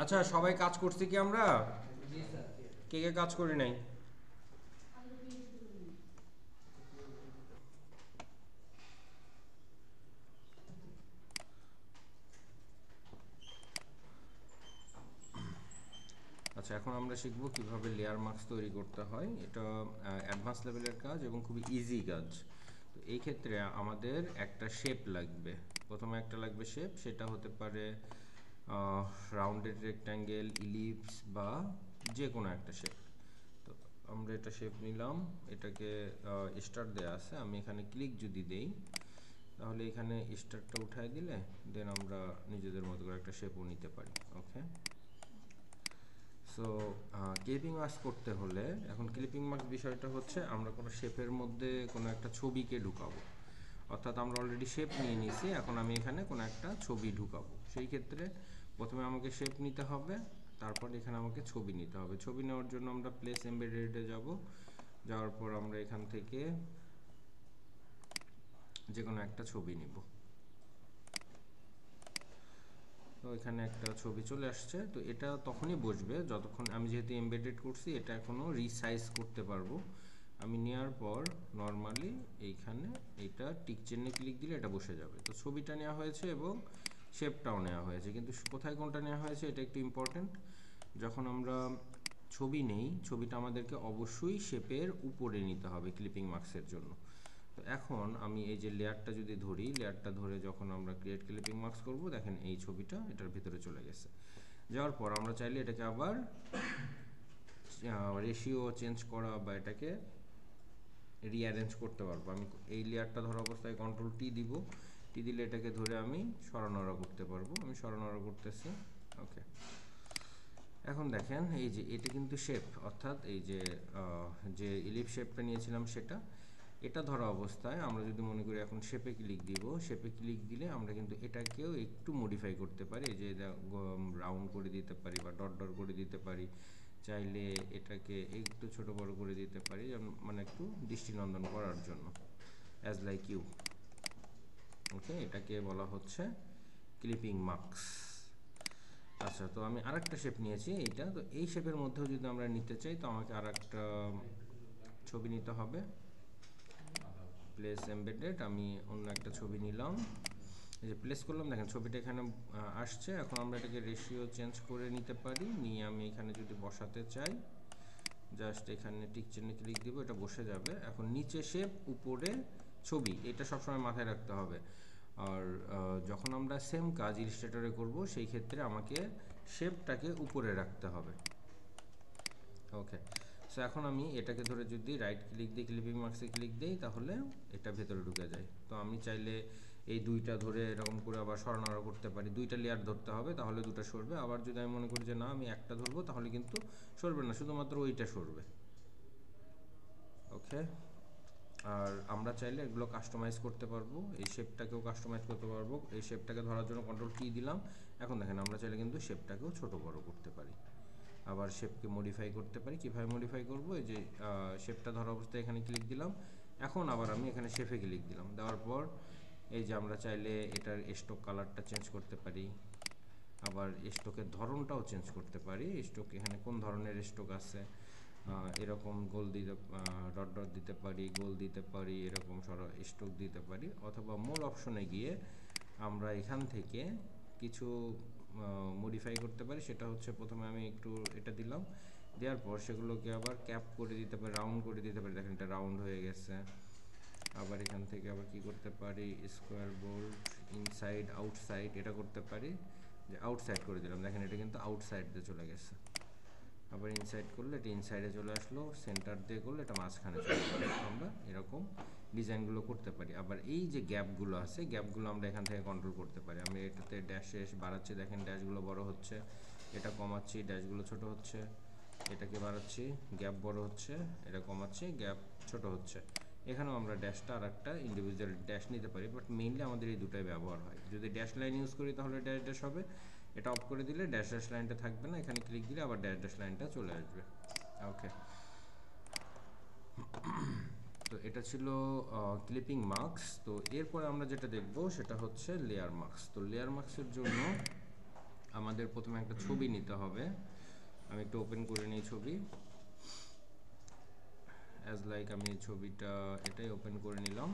আচ্ছা, সবাই কাজ করছি কি আমরা? কে কে কাজ করি নাই? আচ্ছা, এখন আমরা শিখব কিভাবে লেয়ার মার্কস তৈরি করতে হয়। এটা অ্যাডভান্স লেভেলের কাজ এবং খুবই ইজি কাজ। তো এই ক্ষেত্রে আমাদের একটা শেপ লাগবে। প্রথমে একটা লাগবে শেপ, সেটা হতে পারে রাউন্ডেড রেক্ট্যাঙ্গেল, ইলিপস বা যে কোনো একটা শেপ। তো আমরা এটা শেপ নিলাম, এটাকে স্টার দেয়া আছে। আমি এখানে ক্লিক যদি দেই তাহলে এখানে স্টারটা উঠায় দিলে দেন আমরা নিজেদের মতো করে একটা শেপও নিতে পারি। ওকে, সো ক্লিপিং মার্কস করতে হলে, এখন ক্লিপিং মার্কস বিষয়টা হচ্ছে আমরা কোনো শেপের মধ্যে কোনো একটা ছবিকে ঢুকাবো। অর্থাৎ আমরা অলরেডি শেপ নিয়ে নিয়েছি, এখন আমি এখানে কোনো একটা ছবি ঢুকাবো। সেই ক্ষেত্রে প্রথমে আমাকে শেপ নিতে হবে, তারপর এখানে আমাকে ছবি নিতে হবে। ছবি নেওয়ার জন্য আমরা প্লেস এমবেডেডে যাব। যাওয়ার পর আমরা এখান থেকে যে কোনো একটা ছবি নিব। তো এখানে একটা ছবি চলে আসছে। তো এটা তখনই বসবে যতক্ষণ, আমি যেহেতু এমবেডেড করছি এটা এখনও রিসাইজ করতে পারবো। আমি নেওয়ার পর নর্মালি এইখানে এইটা টিক চিহ্নে ক্লিক দিলে এটা বসে যাবে। তো ছবিটা নেওয়া হয়েছে এবং শেপটাও নেওয়া হয়েছে, কিন্তু কোথায় কোনটা নেওয়া হয়েছে এটা একটু ইম্পর্টেন্ট। যখন আমরা ছবি নেই, ছবিটা আমাদেরকে অবশ্যই শেপের উপরে নিতে হবে ক্লিপিং মার্কসের জন্য। তো এখন আমি এই যে লেয়ারটা যদি ধরি, লেয়ারটা ধরে যখন আমরা ক্রিয়েট ক্লিপিং মার্কস করব, দেখেন এই ছবিটা এটার ভিতরে চলে গেছে। যাওয়ার পর আমরা চাইলে এটাকে আবার রেশিও চেঞ্জ করা বা এটাকে রিঅ্যারেঞ্জ করতে পারবো। আমি এই লেয়ারটা ধরা অবস্থায় কন্ট্রোল টি দিব। টি দিলে এটাকে ধরে আমি সরানোড়া করতে পারবো। আমি সরানোড়া করতেছি। ওকে, এখন দেখেন এই যে এটা কিন্তু শেপ, অর্থাৎ এই যে যে ইলিপ শেপটা নিয়েছিলাম সেটা, এটা ধরা অবস্থায় আমরা যদি মনে করি এখন শেপে ক্লিক দিব, শেপে ক্লিক দিলে আমরা কিন্তু এটাকেও একটু মডিফাই করতে পারি। এই যে রাউন্ড করে দিতে পারি বা ডট ডট করে দিতে পারি। চাইলে এটাকে একটু ছোট বড় করে দিতে পারি, মানে একটু দৃষ্টিনন্দন করার জন্য, অ্যাজ লাইক ইউ। ওকে, এটাকে বলা হচ্ছে ক্লিপিং মার্কস। আচ্ছা, তো আমি আরেকটা শেপ নিয়েছি এইটা। তো এই শেপের মধ্যেও যদি আমরা নিতে চাই তো আমাকে আরেকটা ছবি নিতে হবে। প্লেস এমবেডেড, আমি অন্য একটা ছবি নিলাম, এই যে প্লেস করলাম, দেখেন ছবিটা এখানে আসছে। এখন আমরা এটাকে রেশিও চেঞ্জ করে নিতে পারি। নিয়ে আমি এখানে যদি বসাতে চাই, জাস্ট এখানে টিক চিহ্নে ক্লিক দিব, এটা বসে যাবে। এখন নিচে শেপ, উপরে ছবি, এটা সবসময় মাথায় রাখতে হবে। আর যখন আমরা সেম কাজ ইলাস্ট্রেটরে করব, সেই ক্ষেত্রে আমাকে শেপটাকে উপরে রাখতে হবে। ওকে, সো এখন আমি এটাকে ধরে যদি রাইট ক্লিক দিই, ক্লিপিং মার্কসে ক্লিক দিই, তাহলে এটা ভেতরে ঢুকে যায়। তো আমি চাইলে এই দুইটা ধরে এরকম করে আবার সরানোড়া করতে পারি। দুইটা লেয়ার ধরতে হবে, তাহলে দুটো সরবে। আবার যদি আমি মনে করি যে না আমি একটা ধরবো, তাহলে কিন্তু সরবে না, শুধুমাত্র ওইটা সরবে। ওকে, আর আমরা চাইলে এগুলো কাস্টমাইজ করতে পারবো। এই শেপটাকেও কাস্টমাইজ করতে পারবো। এই শেপটাকে ধরার জন্য কন্ট্রোল কি দিলাম। এখন দেখেন আমরা চাইলে কিন্তু শেপটাকেও ছোট বড় করতে পারি, আবার শেপকে মডিফাই করতে পারি। কীভাবে মডিফাই করব, এই যে শেপটা ধরা অবস্থায় এখানে ক্লিক দিলাম। এখন আবার আমি এখানে শেপে ক্লিক দিলাম, দেওয়ার পর এই যে আমরা চাইলে এটার স্ট্রোক কালারটা চেঞ্জ করতে পারি, আবার স্ট্রোকের ধরনটাও চেঞ্জ করতে পারি। স্ট্রোক এখানে কোন ধরনের স্ট্রোক আছে, এরকম গোল দিতে, ডট ডট দিতে পারি, গোল দিতে পারি, এরকম স্ট্রোক দিতে পারি। অথবা মোর অপশনে গিয়ে আমরা এখান থেকে কিছু মডিফাই করতে পারি। সেটা হচ্ছে প্রথমে আমি একটু এটা দিলাম, দেওয়ার পর সেগুলোকে আবার ক্যাপ করে দিতে পারি, রাউন্ড করে দিতে পারি। দেখেন এটা রাউন্ড হয়ে গেছে। আবার এখান থেকে আবার কি করতে পারি, স্কোয়ার বোল্ট, ইনসাইড আউটসাইড, এটা করতে পারি। যে আউটসাইড করে দিলাম, দেখেন এটা কিন্তু আউটসাইড দিয়ে চলে গেছে। আবার ইনসাইড করলে এটা ইনসাইডে চলে আসলো, সেন্টার দিয়ে করলে এটা মাঝখানে চলে আসলো। আমরা এরকম ডিজাইনগুলো করতে পারি। আবার এই যে গ্যাপগুলো আছে, গ্যাপগুলো আমরা এখান থেকে কন্ট্রোল করতে পারি। আমি এটাতে ড্যাশে বাড়াচ্ছি, দেখেন ড্যাশগুলো বড় হচ্ছে। এটা কমাচ্ছি, ড্যাশগুলো ছোট হচ্ছে। এটাকে বাড়াচ্ছি, গ্যাপ বড় হচ্ছে। এটা কমাচ্ছি, গ্যাপ ছোট হচ্ছে। এখানেও আমরা ড্যাশটা আর একটা ইন্ডিভিজুয়াল ড্যাশ নিতে পারি, বাট মেইনলি আমাদের এই দুটাই ব্যবহার হয়। যদি ড্যাশ লাইন ইউজ করি তাহলে ড্যাশ ড্যাশ হবে। এটা অফ করে দিলে ড্যাশ ড্যাশ লাইনটা থাকবে না, এখানে ক্লিক দিলে আবার ড্যাশ ড্যাশ লাইনটা চলে আসবে। ওকে, তো এটা ছিল ক্লিপিং মার্কস। তো এরপরে আমরা যেটা দেখব সেটা হচ্ছে লেয়ার মার্কস। তো লেয়ার মার্কসের জন্য আমাদের প্রথমে একটা ছবি নিতে হবে। আমি একটু ওপেন করে নিই ছবি, অ্যাজ লাইক আমি ছবিটা এটাই ওপেন করে নিলাম।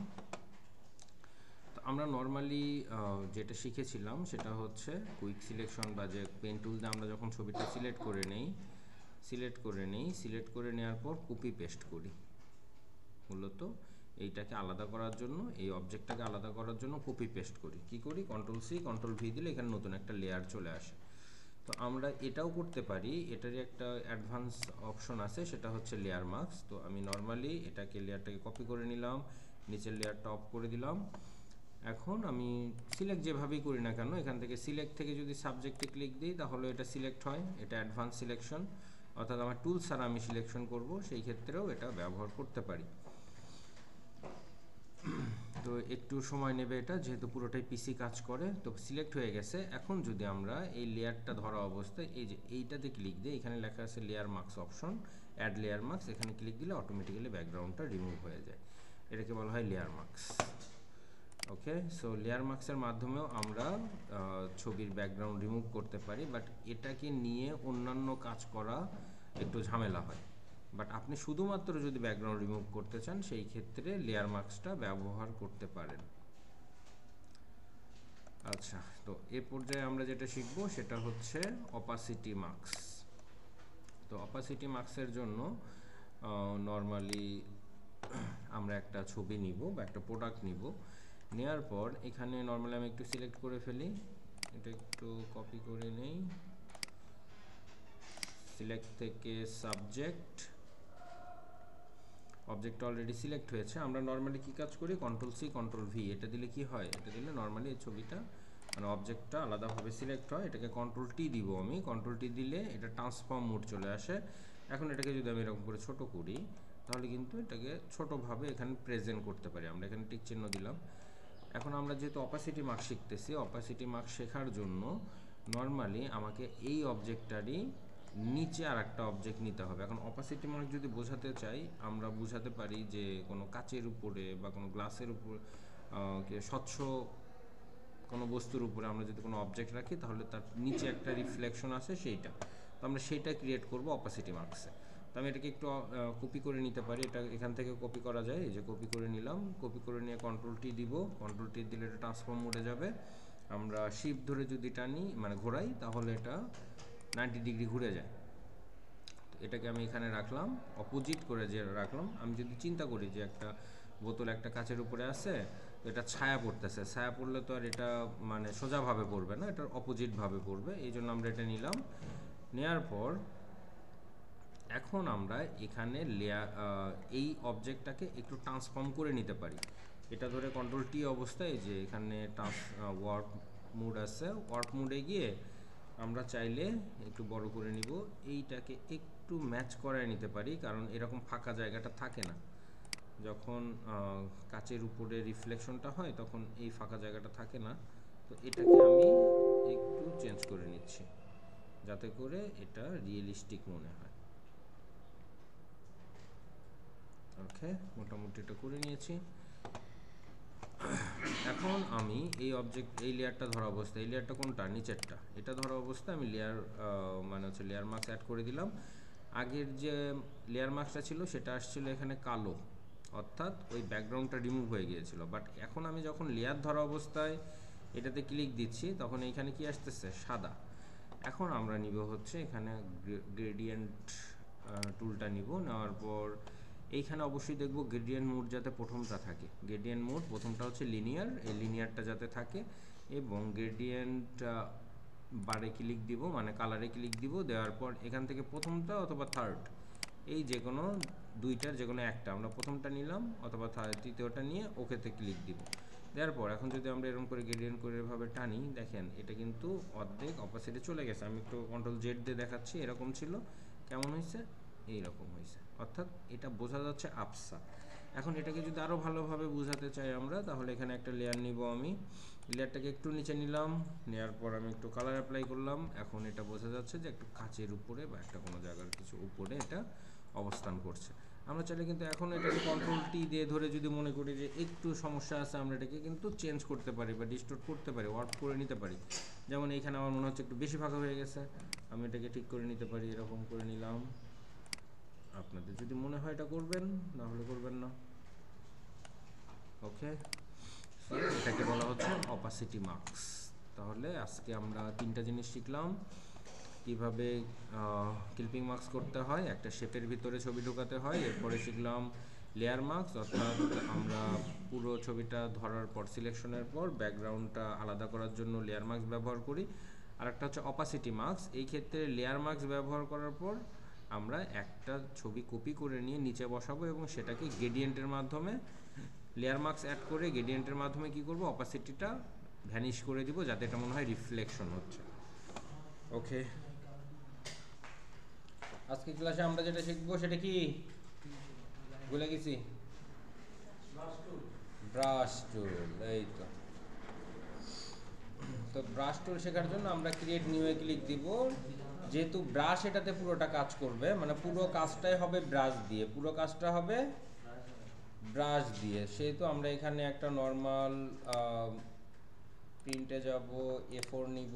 তো আমরা নর্মালি যেটা শিখেছিলাম সেটা হচ্ছে কুইক সিলেকশন, বা যে পেন টুল দিয়ে আমরা যখন ছবিটা সিলেক্ট করে নেওয়ার পর কপি পেস্ট করি। মূলত এইটাকে আলাদা করার জন্য, এই অবজেক্টটাকে আলাদা করার জন্য কপি পেস্ট করি। কি করি? কন্ট্রোল-C কন্ট্রোল-V দিলে এখানে নতুন একটা লেয়ার চলে আসে। তো আমরা এটাও করতে পারি, এটারই একটা অ্যাডভান্স অপশন আছে, সেটা হচ্ছে লেয়ার মাস্ক। তো আমি নর্মালি লেয়ারটাকে কপি করে নিলাম, নিচের লেয়ারটা অফ করে দিলাম। এখন আমি সিলেক্ট যেভাবেই করি না কেন, এখান থেকে সিলেক্ট থেকে যদি সাবজেক্টে ক্লিক দিই তাহলে এটা সিলেক্ট হয়, এটা অ্যাডভান্স সিলেকশন। অর্থাৎ আমার টুল ছাড়া আমি সিলেকশন করব, সেই ক্ষেত্রেও এটা ব্যবহার করতে পারি। তো একটু সময় নেবে এটা, যেহেতু পুরোটাই পিসি কাজ করে। তো সিলেক্ট হয়ে গেছে। এখন যদি আমরা এই লেয়ারটা ধরা অবস্থায় এই যে এইটাতে ক্লিক দিই, এখানে লেখা আছে layer mask option, add layer mask, এখানে ক্লিক দিলে অটোমেটিক্যালি ব্যাকগ্রাউন্ডটা রিমুভ হয়ে যায়। এটাকে বলা হয় layer mask. Okay, so layer মাস্কের মাধ্যমেও আমরা ছবির ব্যাকগ্রাউন্ড রিমুভ করতে পারি, বাট এটাকে নিয়ে অন্যান্য কাজ করা একটু ঝামেলা হয়। বাট আপনি শুধুমাত্র যদি ব্যাকগ্রাউন্ড রিমুভ করতে চান, সেই ক্ষেত্রে লেয়ার মাস্কটা ব্যবহার করতে পারেন। আচ্ছা, তো এ পর্যায়ে আমরা যেটা শিখব সেটা হচ্ছে অপাসিটি মাস্ক। তো অপাসিটি মাস্কের জন্য নর্মালি আমরা একটা ছবি নিব বা একটা প্রোডাক্ট নিব, নেওয়ার পর এখানে নর্মালি আমি একটু সিলেক্ট করে ফেলি, এটা একটু কপি করে নেই, সিলেক্ট থেকে সাবজেক্ট, অবজেক্ট অলরেডি সিলেক্ট হয়েছে। আমরা নর্মালি কি কাজ করি? কন্ট্রোল-C কন্ট্রোল-V, এটা দিলে কি হয়? এটা দিলে নর্মালি এই ছবিটা মানে অবজেক্টটা আলাদাভাবে সিলেক্ট হয়। এটাকে কন্ট্রোল-T দিব আমি, কন্ট্রোল-T দিলে এটা ট্রান্সফর্ম মোড চলে আসে। এখন এটাকে যদি আমি এরকম করে ছোট করি, তাহলে কিন্তু এটাকে ছোটোভাবে এখানে প্রেজেন্ট করতে পারি। আমরা এখানে টিক চিহ্ন দিলাম। এখন আমরা যেহেতু অপাসিটি মাস্ক শিখতেছি, অপাসিটি মাস্ক শেখার জন্য নর্মালি আমাকে এই অবজেক্টটারই নিচে আর একটা অবজেক্ট নিতে হবে। এখন অপাসিটি মাস্ক যদি বোঝাতে চাই, আমরা বোঝাতে পারি যে কোনো কাচের উপরে বা কোনো গ্লাসের উপর, স্বচ্ছ কোনো বস্তুর উপরে আমরা যদি কোনো অবজেক্ট রাখি, তাহলে তার নিচে একটা রিফ্লেকশন আসে, সেইটা। তো আমরা সেইটা ক্রিয়েট করব অপাসিটি মাস্কে। তো আমি এটাকে একটু কপি করে নিতে পারি, এটা এখান থেকে কপি করা যায়। এই যে কপি করে নিলাম, কপি করে নিয়ে কন্ট্রোল-T দিব, কন্ট্রোল-T দিলে এটা ট্রান্সফর্ম মোডে যাবে। আমরা শিফট ধরে যদি টানি মানে ঘোরাই, তাহলে এটা 90 ডিগ্রি ঘুরে যায়। তো এটাকে আমি এখানে রাখলাম, অপোজিট করে যে রাখলাম। আমি যদি চিন্তা করি যে একটা বোতল একটা কাচের উপরে আছে, তো এটা ছায়া পড়তেছে, ছায়া পড়লে তো আর এটা মানে সোজাভাবে পড়বে না, এটার অপোজিটভাবে পড়বে। এই জন্য আমরা এটা নিলাম। নেওয়ার পর এখন আমরা এখানে এই অবজেক্টটাকে একটু ট্রান্সফর্ম করে নিতে পারি। এটা ধরে কন্ট্রোল-T অবস্থায় যে এখানে ওয়ার্প মোড আছে, ওয়ার্প মোডে গিয়ে আমরা চাইলে একটু বড় করে নিব, এইটাকে একটু ম্যাচ করায় নিতে পারি, কারণ এরকম ফাঁকা জায়গাটা থাকে না। যখন কাচের উপরে রিফ্লেকশনটা হয় তখন এই ফাঁকা জায়গাটা থাকে না। তো এটাকে আমি একটু চেঞ্জ করে নিচ্ছি, যাতে করে এটা রিয়েলিস্টিক মনে হয়। ওকে, মোটামুটি এটা করে নিয়েছি। এখন আমি এই লেয়ারটা ধরা অবস্থায়, এই লেয়ারটা কোনটা? নিচেরটা, এটা ধরা অবস্থায় আমি লেয়ার মানে হচ্ছে লেয়ার মাস্ক অ্যাড করে দিলাম। আগের যে লেয়ার মাস্কটা ছিল সেটা আসছিল এখানে কালো, অর্থাৎ ওই ব্যাকগ্রাউন্ডটা রিমুভ হয়ে গিয়েছিল। বাট এখন আমি যখন লেয়ার ধরা অবস্থায় এটাতে ক্লিক দিচ্ছি, তখন এইখানে কি আসতেছে? সাদা। এখন আমরা নিব হচ্ছে এখানে গ্রেডিয়েন্ট টুলটা নিব, নেওয়ার পর এইখানে অবশ্যই দেখব গ্রেডিয়েন্ট মোড যাতে প্রথমটা থাকে। গ্রেডিয়েন্ট মোড প্রথমটা হচ্ছে লিনিয়ার, এই লিনিয়ারটা যাতে থাকে, এবং গ্রেডিয়েন্ট বারে ক্লিক দিব মানে কালারে ক্লিক দিব। দেওয়ার পর এখান থেকে প্রথমটা অথবা থার্ড, এই যে কোনো দুইটার যে কোনো একটা, আমরা প্রথমটা নিলাম অথবা তৃতীয়টা নিয়ে ওকেতে ক্লিক দিব। দেওয়ার পর এখন যদি আমরা এরকম করে গ্রেডিয়েন্ট করে এভাবে টানি, দেখেন এটা কিন্তু অর্ধেক অপাসিটি চলে গেছে। আমি একটু কন্ট্রোল-Z দিয়ে দেখাচ্ছি, এরকম ছিল, কেমন হয়েছে? এইরকম হয়েছে, অর্থাৎ এটা বোঝা যাচ্ছে আবসা। এখন এটাকে যদি আরও ভালোভাবে বোঝাতে চাই আমরা, তাহলে এখানে একটা লেয়ার নিব আমি, লেয়ারটাকে একটু নিচে নিলাম, নেওয়ার পর আমি একটু কালার অ্যাপ্লাই করলাম। এখন এটা বোঝা যাচ্ছে যে একটু কাচের উপরে বা একটা কোনো জায়গার কিছু উপরে এটা অবস্থান করছে। আমরা চাইলে কিন্তু এখন এটাকে কন্ট্রোল টি দিয়ে ধরে যদি মনে করি যে একটু সমস্যা আছে আমরা এটাকে কিন্তু চেঞ্জ করতে পারি বা ডিস্টোর্ট করতে পারি, ওয়ার্প করে নিতে পারি। যেমন এইখানে আমার মনে হচ্ছে একটু বেশি ফাঁকা হয়ে গেছে, আমি এটাকে ঠিক করে নিতে পারি, এরকম করে নিলাম। আপনাদের যদি মনে হয় এটা করবেন, না হলে করবেন না। ওকে, এটাকে বলা হচ্ছে অপাসিটি মার্কস। তাহলে আজকে আমরা 3টা জিনিস শিখলাম, কিভাবে ক্লিপিং মার্কস করতে হয়, একটা শেপের ভিতরে ছবি ঢোকাতে হয়। এরপরে শিখলাম লেয়ার মার্কস, অর্থাৎ আমরা পুরো ছবিটা ধরার পর সিলেকশনের পর ব্যাকগ্রাউন্ডটা আলাদা করার জন্য লেয়ার মার্কস ব্যবহার করি। আর একটা হচ্ছে অপাসিটি মার্কস। এই ক্ষেত্রে লেয়ার মার্কস ব্যবহার করার পর আমরা একটা ছবি কপি করে নিয়ে নিচে বসাবো এবং সেটাকে গ্রেডিয়েন্টের মাধ্যমে লেয়ার মার্কস অ্যাড করে গ্রেডিয়েন্টের মাধ্যমে কি করব, অপাসিটিটা ভ্যানিশ করে দিব, যাতে এটা মনে হয় রিফ্লেকশন হচ্ছে। ওকে, আজকে ক্লাসে আমরা যেটা শিখবো সেটা কি ভুলে গেছি, ব্রাশ টুল। এই তো, তো ব্রাশ টুল শেখার জন্য আমরা ক্রিয়েট নিউ এ ক্লিক দিব। যেহেতু ব্রাশ এটাতে পুরোটা কাজ করবে, মানে পুরো কাজটাই হবে ব্রাশ দিয়ে, পুরো কাজটা হবে ব্রাশ দিয়ে, সেহেতু আমরা এখানে একটা নর্মাল প্রিন্টে যাব, A4 নিব।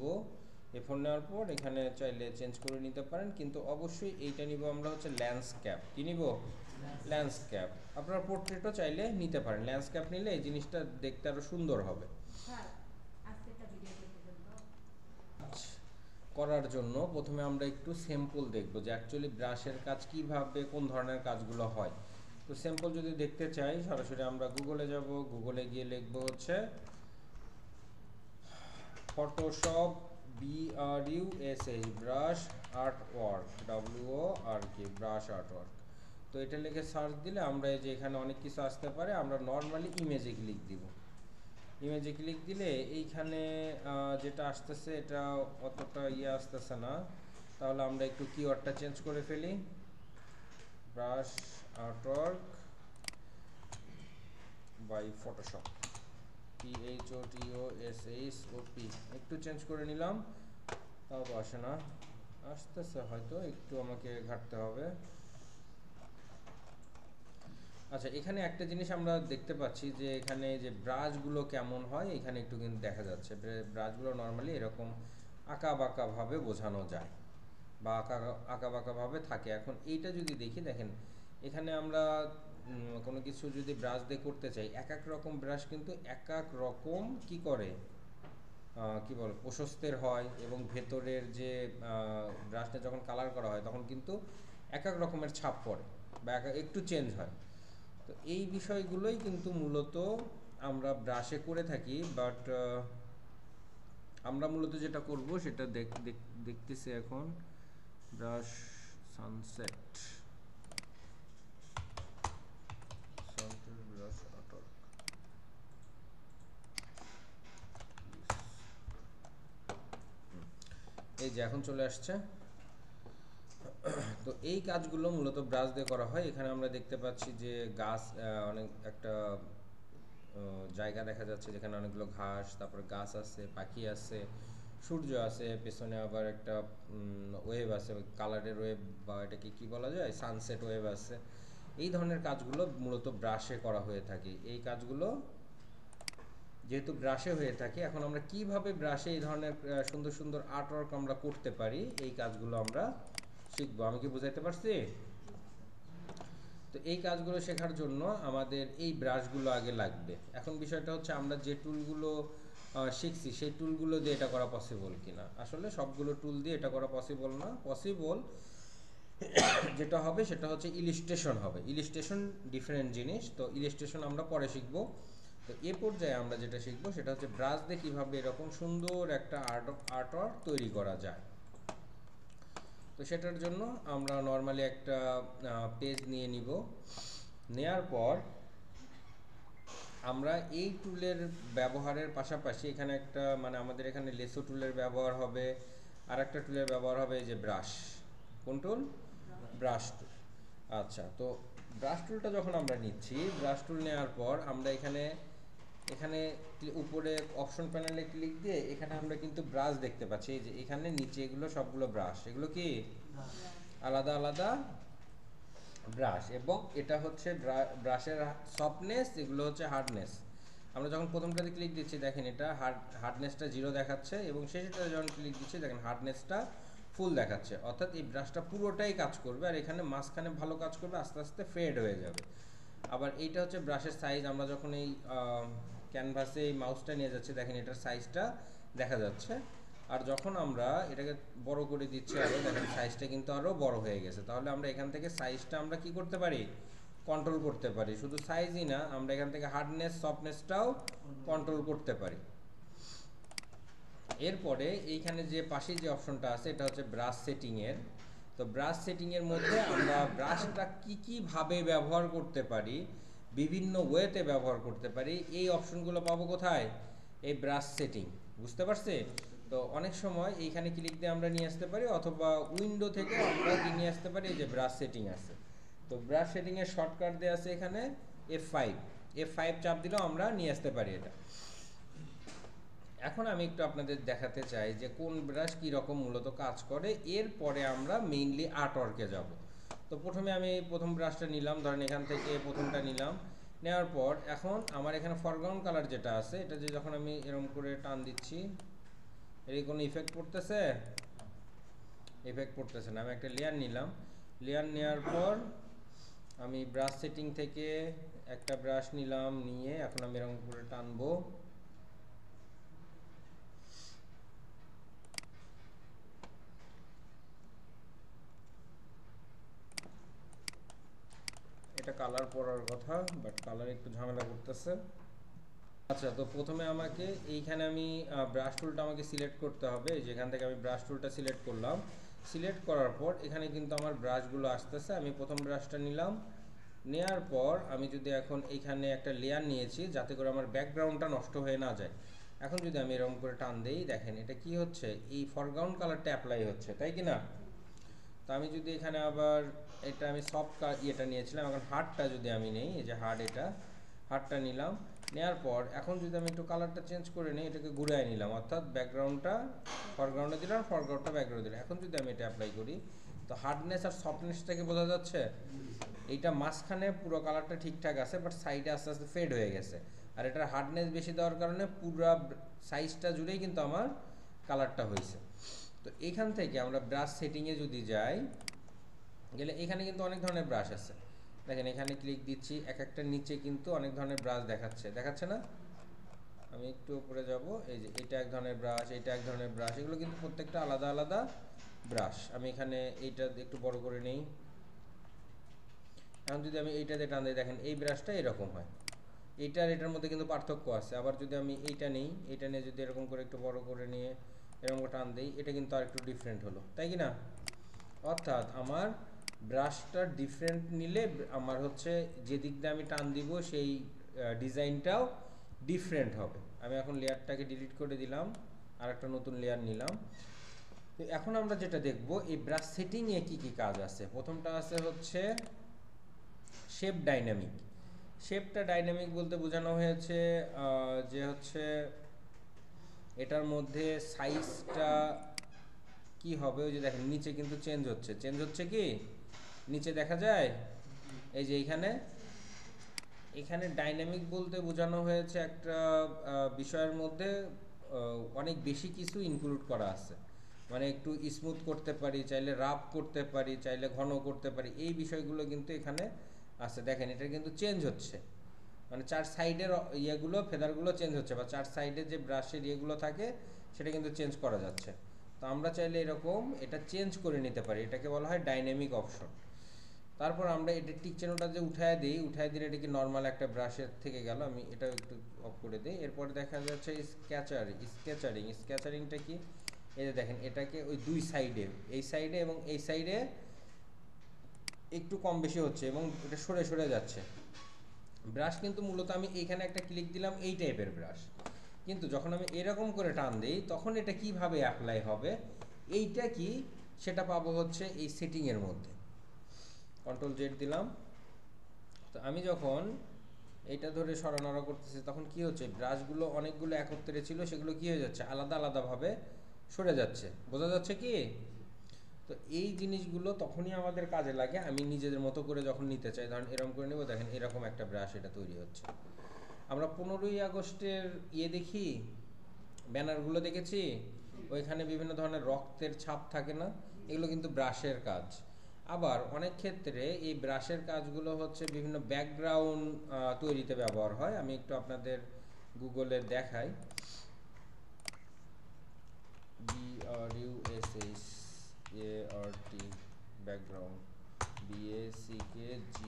A4 নেওয়ার পর এখানে চাইলে চেঞ্জ করে নিতে পারেন, কিন্তু অবশ্যই এইটা নিব আমরা হচ্ছে ল্যান্ডস্কেপ। কি নিব? ল্যান্ডস্কেপ। আপনারা পোর্ট্রেটও চাইলে নিতে পারেন, ল্যান্ডস্কেপ নিলে এই জিনিসটা দেখতে আরো সুন্দর হবে। করার জন্য প্রথমে আমরা একটু স্যাম্পল দেখব যে অ্যাকচুয়ালি ব্রাশের কাজ কিভাবে, কোন ধরনের কাজগুলো হয়। তো স্যাম্পল যদি দেখতে চাই সরাসরি আমরা গুগলে যাব, গুগলে গিয়ে লিখব হচ্ছে Photoshop BRUSH brush art work, WORK brush art work. তো এটা লিখে সার্চ দিলে আমরা এই যে এখানে অনেক কিছু আসতে পারে, আমরা নর্মালি ইমেজে ক্লিক দিব। ইমেজে ক্লিক দিলে এইখানে যেটা আসতেছে এটা অতটা আসতেছে না, তাহলে আমরা একটু কিওয়ার্ডটা চেঞ্জ করে ফেলি, brush artwork by Photoshop, PHOTOSHOP একটু চেঞ্জ করে নিলাম, তাও তো আসে না, আসতেছে হয়তো, একটু আমাকে ঘাটতে হবে। আচ্ছা, এখানে একটা জিনিস আমরা দেখতে পাচ্ছি যে এখানে যে ব্রাশগুলো কেমন হয় এখানে একটু কিন্তু দেখা যাচ্ছে। ব্রাশগুলো নর্মালি এরকম আঁকা বাঁকা ভাবে বোঝানো যায় বা আঁকা বাঁকা ভাবে থাকে। এখন এইটা যদি দেখি, দেখেন এখানে আমরা কোনো কিছু যদি ব্রাশ দিয়ে করতে চাই, এক এক রকম ব্রাশ কিন্তু এক এক রকম কি করে, কি বল, প্রশস্তের হয়, এবং ভেতরের যে ব্রাশটা যখন কালার করা হয় তখন কিন্তু এক এক রকমের ছাপ পড়ে বা একটু চেঞ্জ হয়। তো এই বিষয়গুলোই কিন্তু মূলত আমরা ব্রাশে করে থাকি, বাট আমরা মূলত যেটা করব সেটা দেখতেছি এখন, ব্রাশ সানসেট ব্রাশ আর্টওয়ার্ক। এই যে এখন চলে আসছে। তো এই কাজগুলো মূলত ব্রাশ দিয়ে করা হয়। এখানে আমরা দেখতে পাচ্ছি যে গাছ, অনেক একটা জায়গা দেখা যাচ্ছে যেখানে অনেকগুলো ঘাস, তারপরে গাছ আছে, পাখি আছে, সূর্য আছে, পেছনে আবার একটা ওয়েভ আছে, কালারের ওয়েভ বা এটাকে কি বলা যায়, সানসেট ওয়েভ আছে। এই ধরনের কাজগুলো মূলত ব্রাশে করা হয়ে থাকে। এই কাজগুলো যেহেতু ব্রাশে হয়ে থাকে, এখন আমরা কিভাবে ব্রাশে এই ধরনের সুন্দর সুন্দর আর্টওয়ার্ক আমরা করতে পারি, এই কাজগুলো আমরা শিখবো। আমি কি বুঝাইতে পারছি? তো এই কাজগুলো শেখার জন্য আমাদের এই ব্রাশগুলো আগে লাগবে। এখন বিষয়টা হচ্ছে আমরা যে টুলগুলো শিখছি সেই টুলগুলো দিয়ে এটা করা পসিবল কিনা। আসলে সবগুলো টুল দিয়ে এটা করা পসিবল না। পসিবল যেটা হবে সেটা হচ্ছে ইলিস্ট্রেশন হবে। ইলিস্ট্রেশন ডিফারেন্ট জিনিস, তো ইলিস্ট্রেশন আমরা পরে শিখবো। তো এ পর্যায়ে আমরা যেটা শিখবো সেটা হচ্ছে ব্রাশ দিয়ে কীভাবে এরকম সুন্দর একটা আর্টওয়ার্ক তৈরি করা যায়। তো সেটার জন্য আমরা নর্মালি একটা পেজ নিয়ে নিব। নেয়ার পর আমরা এই টুলের ব্যবহারের পাশাপাশি এখানে একটা, মানে আমাদের এখানে লেসো টুলের ব্যবহার হবে, আর একটা টুলের ব্যবহার হবে এই যে ব্রাশ। কোন টুল? ব্রাশ টুল। আচ্ছা, তো ব্রাশ টুলটা যখন আমরা নিচ্ছি, ব্রাশ টুল নেওয়ার পর আমরা এখানে উপরে অপশন প্যানেলে ক্লিক দিয়ে এখানে আমরা কিন্তু ব্রাশ দেখতে পাচ্ছি। এই যে এখানে নিচে এগুলো সবগুলো ব্রাশ, এগুলো কি আলাদা আলাদা ব্রাশ, এবং এটা হচ্ছে ব্রাশের সফটনেস, এগুলো হচ্ছে হার্ডনেস। আমরা যখন প্রথমটাতে ক্লিক দিচ্ছি দেখেন এটা হার্ডনেসটা 0 দেখাচ্ছে, এবং শেষেরটাতে যখন ক্লিক দিচ্ছি দেখেন হার্ডনেসটা ফুল দেখাচ্ছে। অর্থাৎ এই ব্রাশটা পুরোটাই কাজ করবে, আর এখানে মাঝখানে ভালো কাজ করবে, আস্তে আস্তে ফেড হয়ে যাবে। আবার এইটা হচ্ছে ব্রাশের সাইজ। আমরা যখন এই ক্যানভাসে এই মাউসটা নিয়ে যাচ্ছি দেখেন এটার সাইজটা দেখা যাচ্ছে। আর যখন আমরা এটাকে বড় করে দিচ্ছি আরও, দেখেন সাইজটা কিন্তু আরও বড় হয়ে গেছে। তাহলে আমরা এখান থেকে সাইজটা আমরা কি করতে পারি, কন্ট্রোল করতে পারি। শুধু সাইজই না, আমরা এখান থেকে হার্ডনেস সফটনেসটাও কন্ট্রোল করতে পারি। এরপরে এইখানে যে পাশে যে অপশনটা আছে এটা হচ্ছে ব্রাশ সেটিংয়ের। তো ব্রাশ সেটিংয়ের মধ্যে আমরা ব্রাশটা কী ভাবে ব্যবহার করতে পারি, বিভিন্ন ওয়েতে ব্যবহার করতে পারি, এই অপশনগুলো পাবো কোথায়, এই ব্রাশ সেটিং। বুঝতে পারছি? তো অনেক সময় এইখানে ক্লিক দিয়ে আমরা নিয়ে আসতে পারি, অথবা উইন্ডো থেকে আমরা নিয়ে আসতে পারি। এই যে ব্রাশ সেটিং আছে, তো ব্রাশ সেটিংয়ের শর্টকাট দেওয়া আছে এখানে F5 চাপ দিলেও আমরা নিয়ে আসতে পারি এটা। এখন আমি একটু আপনাদের দেখাতে চাই যে কোন ব্রাশ কী রকম মূলত কাজ করে। এরপরে আমরা মেইনলি আর্টওয়ার্কে যাব। তো প্রথমে আমি প্রথম ব্রাশটা নিলাম, ধরেন এখান থেকে প্রথমটা নিলাম। নেওয়ার পর এখন আমার এখানে ফরগ্রাউন্ড কালার যেটা আছে, এটা যে যখন আমি এরকম করে টান দিচ্ছি, এর কোনো ইফেক্ট পড়তেছে? ইফেক্ট পড়তেছে না। আমি একটা লেয়ার নিলাম, লেয়ার নেওয়ার পর আমি ব্রাশ সেটিং থেকে একটা ব্রাশ নিলাম, নিয়ে এখন আমি এরকম করে টানবো। এটা কালার পড়ার কথা, বাট কালার একটু ঝামেলা করতেছে। আচ্ছা, তো প্রথমে আমাকে এইখানে আমি ব্রাশ টুলটা আমাকে সিলেক্ট করতে হবে। যেখান থেকে আমি ব্রাশ টুলটা সিলেক্ট করলাম, সিলেক্ট করার পর এখানে কিন্তু আমার ব্রাশগুলো আসতেছে। আমি প্রথম ব্রাশটা নিলাম, নেওয়ার পর আমি যদি এখন এইখানে একটা লেয়ার নিয়েছি যাতে করে আমার ব্যাকগ্রাউন্ডটা নষ্ট হয়ে না যায়। এখন যদি আমি এরকম করে টান দেই দেখেন এটা কি হচ্ছে, এই ফরগ্রাউন্ড কালারটা অ্যাপ্লাই হচ্ছে, তাই কি না? তো আমি যদি এখানে আবার এটা আমি সফট ইয়েটা নিয়েছিলাম, এখন হার্ডটা যদি আমি নেই, এই যে হার্ডটা নিলাম। নেওয়ার পর এখন যদি আমি একটু কালারটা চেঞ্জ করে নিই, এটাকে ঘুরিয়ে নিলাম, অর্থাৎ ব্যাকগ্রাউন্ডটা ফরগ্রাউন্ডে দিলাম, ফরগ্রাউন্ডটা ব্যাকগ্রাউন্ডে দিলাম। এখন যদি আমি এটা অ্যাপ্লাই করি, তো হার্ডনেস আর সফটনেসটাকে বোঝা যাচ্ছে। এইটা মাঝখানে পুরো কালারটা ঠিকঠাক আছে, বাট সাইডে আস্তে আস্তে ফেড হয়ে গেছে। আর এটার হার্ডনেস বেশি দেওয়ার কারণে পুরো সাইজটা জুড়েই কিন্তু আমার কালারটা হয়েছে। তো এখান থেকে আমরা ব্রাশ সেটিংয়ে যদি যাই, গেলে এখানে কিন্তু অনেক ধরনের ব্রাশ আছে। দেখেন এখানে ক্লিক দিচ্ছি, এক একটা নিচে কিন্তু অনেক ধরনের ব্রাশ দেখাচ্ছে না? আমি একটু উপরে যাব, এই যে এটা এক ধরনের ব্রাশ, এটা এক ধরনের ব্রাশ, এগুলো কিন্তু প্রত্যেকটা আলাদা আলাদা ব্রাশ। আমি এখানে এইটা একটু বড় করে নেই। এখন যদি আমি এইটাতে টান দিই দেখেন এই ব্রাশটা এরকম হয়। এইটার এটার মধ্যে কিন্তু পার্থক্য আছে। আবার যদি আমি এইটা নেই, এইটা নিয়ে যদি এরকম করে একটু বড় করে নিয়ে এরকম করে টান দিই, এটা কিন্তু আর একটু ডিফারেন্ট হলো, তাই কি না? অর্থাৎ আমার ব্রাশটা ডিফারেন্ট নিলে আমার হচ্ছে যে দিক দিয়ে আমি টান দিব সেই ডিজাইনটাও ডিফারেন্ট হবে। আমি এখন লেয়ারটাকে ডিলিট করে দিলাম, আর একটা নতুন লেয়ার নিলাম। তো এখন আমরা যেটা দেখব এই ব্রাশ সেটিংয়ে কী কী কাজ আছে। প্রথমটা আছে হচ্ছে শেপ ডাইনামিক। শেপটা ডাইনামিক বলতে বোঝানো হয়েছে যে হচ্ছে এটার মধ্যে সাইজটা কি হবে। ওই যে দেখেন নিচে কিন্তু চেঞ্জ হচ্ছে কি নিচে দেখা যায়, এই যে এখানে ডাইনামিক বলতে বোঝানো হয়েছে একটা বিষয়ের মধ্যে অনেক বেশি কিছু ইনক্লুড করা আছে। মানে একটু স্মুথ করতে পারি, চাইলে রাফ করতে পারি, চাইলে ঘন করতে পারি, এই বিষয়গুলো কিন্তু এখানে আছে। দেখেন এটা কিন্তু চেঞ্জ হচ্ছে, মানে চার সাইডের ইয়েগুলো ফেদারগুলো চেঞ্জ হচ্ছে, বা চার সাইডে যে ব্রাশের ইয়েগুলো থাকে সেটা কিন্তু চেঞ্জ করা যাচ্ছে। তো আমরা চাইলে এরকম এটা চেঞ্জ করে নিতে পারি, এটাকে বলা হয় ডাইনামিক অপশন। তারপর আমরা এটা টিক চিহ্নটা যে উঠায় দিলে এটা কি নর্মাল একটা ব্রাশের থেকে গেল। আমি এটাও একটু অফ করে দিই। এরপরে দেখা যাচ্ছে স্কেচারিংটা কি, এই যে দেখেন এটাকে ওই দুই সাইডে, এই সাইডে এবং এই সাইডে একটু কম বেশি হচ্ছে এবং এটা সরে সরে যাচ্ছে। ব্রাশ কিন্তু মূলত আমি এইখানে একটা ক্লিক দিলাম, এই টাইপের ব্রাশ, কিন্তু যখন আমি এরকম করে টান দিই তখন এটা কিভাবে অ্যাপ্লাই হবে, এইটা কি সেটা পাবো হচ্ছে এই সেটিংয়ের মধ্যে। কন্ট্রোল জেড দিলাম। তো আমি যখন এইটা ধরে সরানোড়া করতেছি তখন কি হচ্ছে, ব্রাশগুলো অনেকগুলো একত্রে ছিল, সেগুলো কি হয়ে যাচ্ছে, আলাদা আলাদাভাবে সরে যাচ্ছে। বোঝা যাচ্ছে কি? তো এই জিনিসগুলো তখনই আমাদের কাজে লাগে আমি নিজেদের মতো করে যখন নিতে চাই। ধরেন এরকম করে নেব, দেখেন এরকম একটা ব্রাশ এটা তৈরি হচ্ছে। আমরা 15ই আগস্টের দেখি, ব্যানারগুলো দেখেছি, ওইখানে বিভিন্ন ধরনের রক্তের ছাপ থাকে না, এগুলো কিন্তু ব্রাশের কাজ। আবার অনেক ক্ষেত্রে এই ব্রাশের কাজগুলো হচ্ছে বিভিন্ন ব্যাকগ্রাউন্ড তৈরিতে ব্যবহার হয়। আমি একটু আপনাদের গুগলে দেখাই। BRUSHART background, BACKGROUND।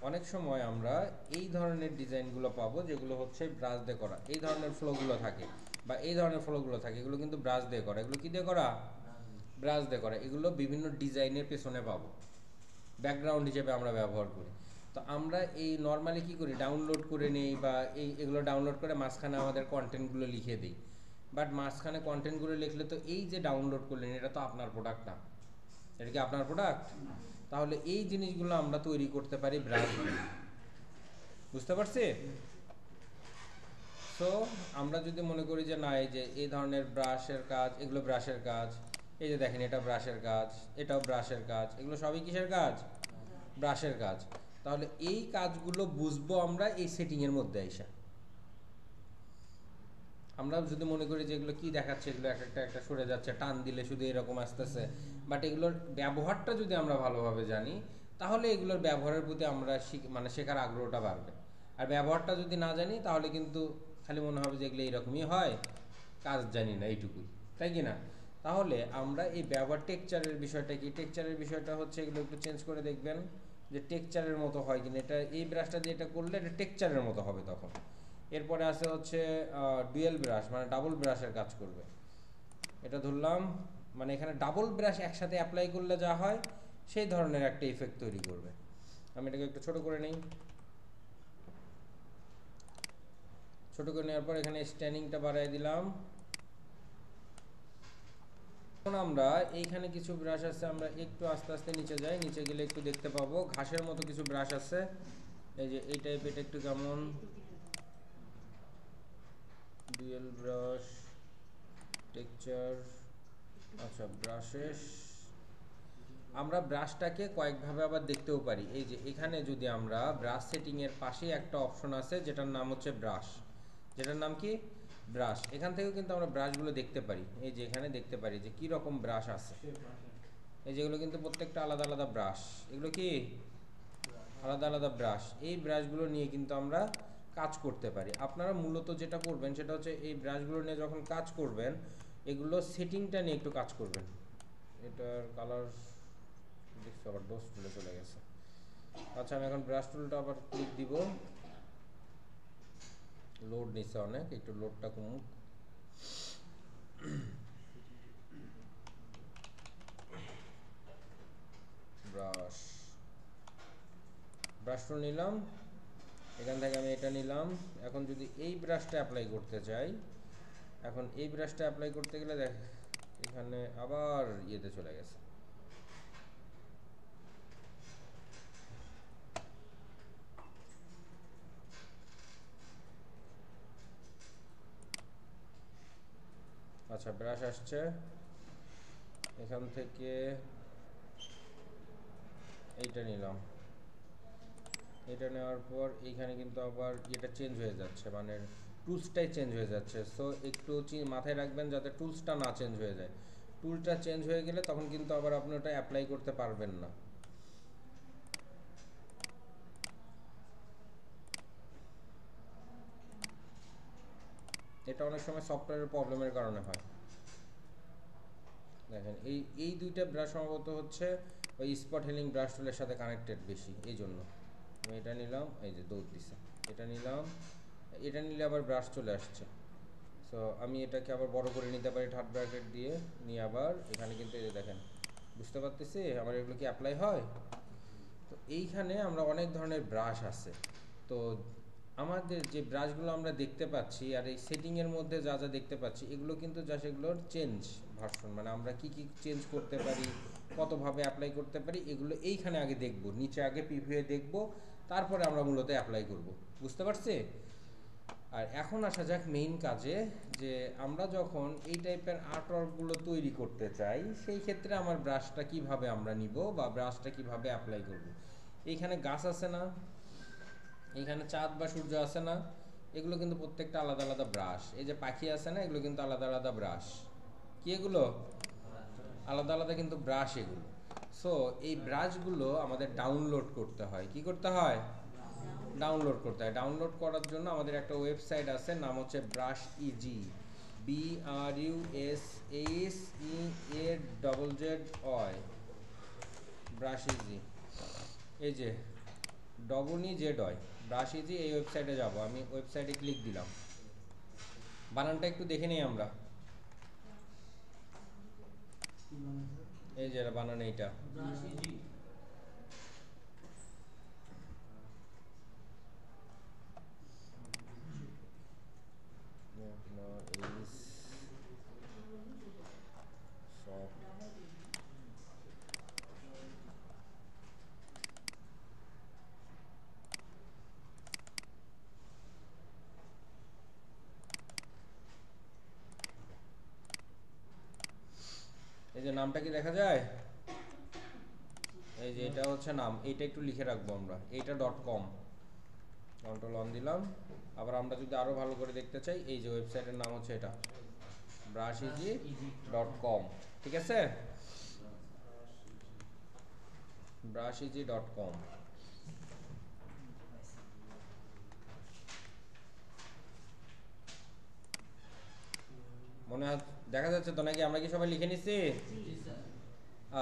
অনেক সময় আমরা এই ধরনের ডিজাইনগুলো পাবো যেগুলো হচ্ছে ব্রাশ দিয়ে করা, এই ধরনের ফ্লোগুলো থাকে বা এই ধরনের ফ্লোগুলো থাকে, এগুলো কিন্তু ব্রাশ দিয়ে করা। এগুলো কি দিয়ে করা? ব্রাশ দিয়ে করা। এগুলো বিভিন্ন ডিজাইনের পেছনে পাবো, ব্যাকগ্রাউন্ড হিসেবে আমরা ব্যবহার করি। তো আমরা এই নর্মালি কি করি, ডাউনলোড করে নেই বা এগুলো ডাউনলোড করে মাঝখানে আমাদের কন্টেন্টগুলো লিখে দিই। বাট মাঝখানে কন্টেন্টগুলো লিখলে তো এই যে ডাউনলোড করলেন এটা তো আপনার প্রোডাক্ট না, এটা কি আপনার প্রোডাক্ট? তাহলে এই জিনিসগুলো আমরা তৈরি করতে পারি ব্রাশ দিয়ে। বুঝতে পারছি? সো আমরা যদি মনে করি যে না, এই যে এই ধরনের ব্রাশের কাজ, এগুলো ব্রাশের কাজ, এই যে দেখেন এটা ব্রাশের কাজ, এটাও ব্রাশের কাজ, এগুলো সবই কিসের কাজ? ব্রাশের কাজ। তাহলে এই কাজগুলো বুঝবো আমরা এই সেটিংয়ের মধ্যে আইসা। আমরা যদি মনে করি যে এগুলো কি দেখাচ্ছে, এগুলো একটা একটা সরে যাচ্ছে, টান দিলে শুধু এরকম আসতেছে, বাট এগুলোর ব্যবহারটা যদি আমরা ভালোভাবে জানি তাহলে এগুলোর ব্যবহারের প্রতি আমরা মানে শেখার আগ্রহটা বাড়বে। আর ব্যবহারটা যদি না জানি তাহলে কিন্তু খালি মনে হবে যে এগুলো এরকমই হয়, কাজ জানি না, এইটুকুই, তাই কি না? তাহলে আমরা এই ব্যবহার টেক্সচারের বিষয়টা কি, টেক্সচারের বিষয়টা হচ্ছে এগুলো একটু চেঞ্জ করে দেখবেন যে টেক্সচারের মতো হয় কিনা। এটা এই ব্রাশটা দিয়ে এটা করলে এটা টেক্সচারের মতো হবে তখন। এরপরে আছে হচ্ছে ডুয়েল ব্রাশ, মানে ডাবল ব্রাশের কাজ করবে। এটা ধরলাম, মানে এখানে ডাবল ব্রাশ একসাথে অ্যাপ্লাই করলে যা হয় সেই ধরনের একটা ইফেক্ট তৈরি করবে। আমি এটাকে একটু ছোট করে নিই। ছোট করে নেওয়ার পর এখানে স্ট্যান্ডিংটা বাড়াই দিলাম। এখন আমরা এইখানে কিছু ব্রাশ আছে, আমরা একটু আস্তে আস্তে নিচে যাই, নিচে গেলে একটু দেখতে পাবো ঘাসের মতো কিছু ব্রাশ আছে। এই যে এই টাইপের একটু কেমন ডুয়েল ব্রাশ টেক্সচার। আচ্ছা, ব্রাশেস, আমরা ব্রাশটাকে কয়েকভাবে আবার দেখতেও পারি। এই যে এখানে যদি আমরা ব্রাশ সেটিংয়ের পাশেই একটা অপশন আছে যেটার নাম হচ্ছে ব্রাশ, যেটার নাম কি? ব্রাশ। এখান থেকেও কিন্তু আমরা ব্রাশগুলো দেখতে পারি। এই যে এখানে দেখতে পারি যে কি রকম ব্রাশ আছে, এই যেগুলো কিন্তু প্রত্যেকটা আলাদা আলাদা ব্রাশ। এগুলো কি আলাদা আলাদা ব্রাশ। এই ব্রাশগুলো নিয়ে কিন্তু আমরা কাজ করতে পারি। আপনারা মূলত যেটা করবেন সেটা হচ্ছে এই ব্রাশগুলো নিয়ে যখন কাজ করবেন এগুলো সেটিংটা নিয়ে একটু কাজ করবেন। এটার কালার দেখছি আবার ডোজ টুলে চলে গেছে। আচ্ছা, আমি এখন ব্রাশ টুলটা আবার ক্লিক দিব। লোড নিচ্ছে অনেক, একটু লোডটা কমুক। ব্রাশ ব্রাশ টুল নিলাম, এখান থেকে আমি এটা নিলাম। এখন যদি এই ব্রাশটা অ্যাপ্লাই করতে চাই, এখন এই ব্রাশটা অ্যাপ্লাই করতে গেলে দেখ এখানে আবার ইয়েতে চলে গেছে। আচ্ছা, ব্রাশ আসছে, এখান থেকে এইটা নিলাম। এটা নেওয়ার পর এইখানে কিন্তু আবার এটা চেঞ্জ হয়ে যাচ্ছে, মানে টুলসটাই চেঞ্জ হয়ে যাচ্ছে। সো একটু মাথায় রাখবেন যাতে টুলসটা না চেঞ্জ হয়ে যায়। টুলটা চেঞ্জ হয়ে গেলে তখন কিন্তু আবার আপনি ওটা অ্যাপ্লাই করতে পারবেন না। এটা অনেক সময় সফটওয়্যারের প্রবলেমের কারণে হয়। দেখেন এই এই দুইটা ব্রাশ সম্ভবত হচ্ছে ওই স্পট হিলিং ব্রাশ টুলের সাথে কানেক্টেড বেশি, এই জন্য আমি এটা নিলাম। এই যে দৌড় দিছে, এটা নিলাম, এটা নিলে আবার ব্রাশ চলে আসছে। সো আমি এটাকে আবার বড় করে নিতে পারি থার্ড ব্র্যাকেট দিয়ে, নিয়ে আবার এখানে কিন্তু এই যে দেখেন, বুঝতে পারতেছি আমার এগুলো কি অ্যাপ্লাই হয়। তো এইখানে আমরা অনেক ধরনের ব্রাশ আছে। তো আমাদের যে ব্রাশগুলো আমরা দেখতে পাচ্ছি আর এই সেটিংয়ের মধ্যে যা যা দেখতে পাচ্ছি এগুলো কিন্তু যা সেগুলোর চেঞ্জ ভার্সন, মানে আমরা কি কি চেঞ্জ করতে পারি, কতভাবে অ্যাপ্লাই করতে পারি, এগুলো এইখানে আগে দেখব, নিচে আগে প্রিভিউ দেখব, তারপরে আমরা মূলত অ্যাপ্লাই করব। বুঝতে পারছি? আর এখন আসা যাক মেইন কাজে, যে আমরা যখন এই টাইপের আর্টওয়ার্কগুলো তৈরি করতে চাই সেই ক্ষেত্রে আমার ব্রাশটা কিভাবে আমরা নিব বা ব্রাশটা কিভাবে অ্যাপ্লাই করব। এইখানে গাছ আছে না, এইখানে চাঁদ বা সূর্য আছে না, এগুলো কিন্তু প্রত্যেকটা আলাদা আলাদা ব্রাশ। এই যে পাখি আছে না, এগুলো কিন্তু আলাদা আলাদা ব্রাশ। কি এগুলো আলাদা আলাদা কিন্তু ব্রাশ এগুলো। সো এই ব্রাশগুলো আমাদের ডাউনলোড করতে হয়। কি করতে হয়? ডাউনলোড করতে হয়। ডাউনলোড করার জন্য আমাদের একটা ওয়েবসাইট আছে, নাম হচ্ছে brush easy, BRUSHEAZY, brush easy. এই যে EZY, ব্রাশ ইজি, এই ওয়েবসাইটে যাব। আমি ওয়েবসাইটে ক্লিক দিলাম। বানানটা একটু দেখে নিই আমরা। এই যে বানান এইটা, এই যে নামটা কি দেখা যায়? এই যে এটা হচ্ছে নাম, এইটা একটু লিখে রাখবো আমরা, এইটা .com। কন্ট্রোল অন দিলাম। আবার আমরা যদি আরো ভালো করে দেখতে চাই, এই যে ওয়েবসাইটের নাম হচ্ছে এটা brusheasy.com। ঠিক আছে, brusheasy.com। মনে হয় দেখা যাচ্ছে তো নাকি? আমরা কি সবাই লিখে নিচ্ছি?